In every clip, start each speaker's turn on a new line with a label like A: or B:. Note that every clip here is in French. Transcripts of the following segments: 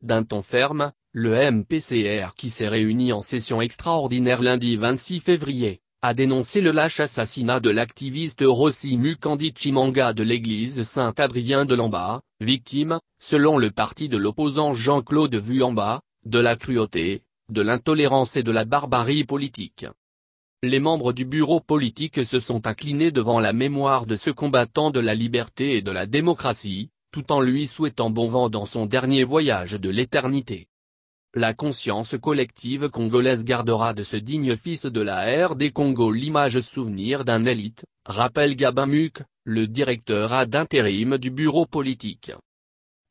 A: d'un ton ferme, le MPCR qui s'est réuni en session extraordinaire lundi 26 février, a dénoncé le lâche assassinat de l'activiste Rossi Mukandi Chimanga de l'église Saint-Adrien de Lamba, victime, selon le parti de l'opposant Jean-Claude Vuamba, de la cruauté, de l'intolérance et de la barbarie politique. Les membres du bureau politique se sont inclinés devant la mémoire de ce combattant de la liberté et de la démocratie, tout en lui souhaitant bon vent dans son dernier voyage de l'éternité. La conscience collective congolaise gardera de ce digne fils de la RD Congo l'image souvenir d'un élite, rappelle Gabin Muk, le directeur d'intérim du bureau politique.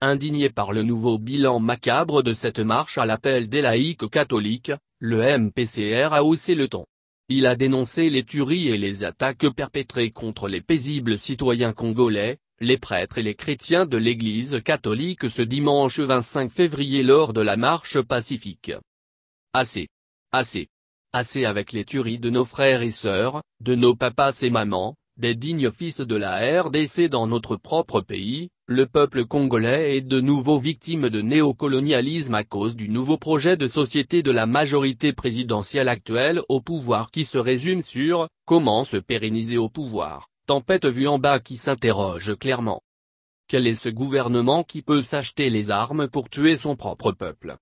A: Indigné par le nouveau bilan macabre de cette marche à l'appel des laïcs catholiques, le MPCR a haussé le ton. Il a dénoncé les tueries et les attaques perpétrées contre les paisibles citoyens congolais, les prêtres et les chrétiens de l'Église catholique ce dimanche 25 février lors de la marche pacifique. Assez. Assez. Assez avec les tueries de nos frères et sœurs, de nos papas et mamans, des dignes fils de la RDC dans notre propre pays, le peuple congolais est de nouveau victime de néocolonialisme à cause du nouveau projet de société de la majorité présidentielle actuelle au pouvoir qui se résume sur « Comment se pérenniser au pouvoir ?» Tempête Vuamba qui s'interroge clairement. Quel est ce gouvernement qui peut s'acheter les armes pour tuer son propre peuple?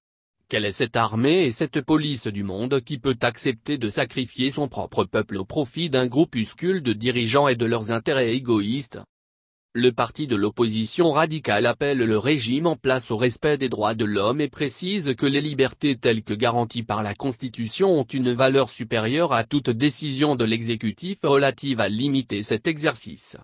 A: Quelle est cette armée et cette police du monde qui peut accepter de sacrifier son propre peuple au profit d'un groupuscule de dirigeants et de leurs intérêts égoïstes? Le parti de l'opposition radicale appelle le régime en place au respect des droits de l'homme et précise que les libertés telles que garanties par la Constitution ont une valeur supérieure à toute décision de l'exécutif relative à limiter cet exercice.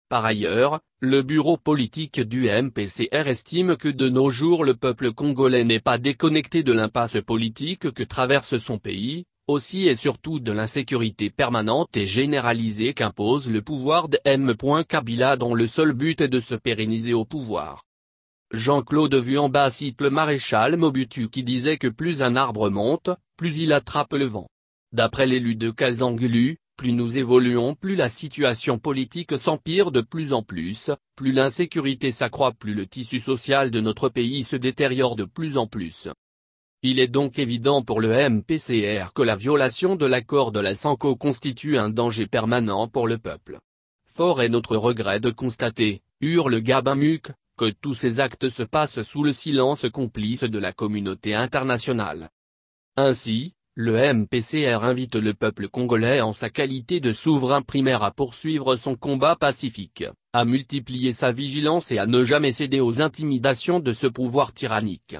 A: Par ailleurs, le bureau politique du MPCR estime que de nos jours le peuple congolais n'est pas déconnecté de l'impasse politique que traverse son pays, aussi et surtout de l'insécurité permanente et généralisée qu'impose le pouvoir de M. Kabila dont le seul but est de se pérenniser au pouvoir. Jean-Claude Vuamba cite le maréchal Mobutu qui disait que plus un arbre monte, plus il attrape le vent. D'après l'élu de Kazangulu, plus nous évoluons plus la situation politique s'empire de plus en plus l'insécurité s'accroît plus le tissu social de notre pays se détériore de plus en plus. Il est donc évident pour le MPCR que la violation de l'accord de la Sanco constitue un danger permanent pour le peuple. Fort est notre regret de constater, hurle Gabin Muk, que tous ces actes se passent sous le silence complice de la communauté internationale. Ainsi, le MPCR invite le peuple congolais en sa qualité de souverain primaire à poursuivre son combat pacifique, à multiplier sa vigilance et à ne jamais céder aux intimidations de ce pouvoir tyrannique.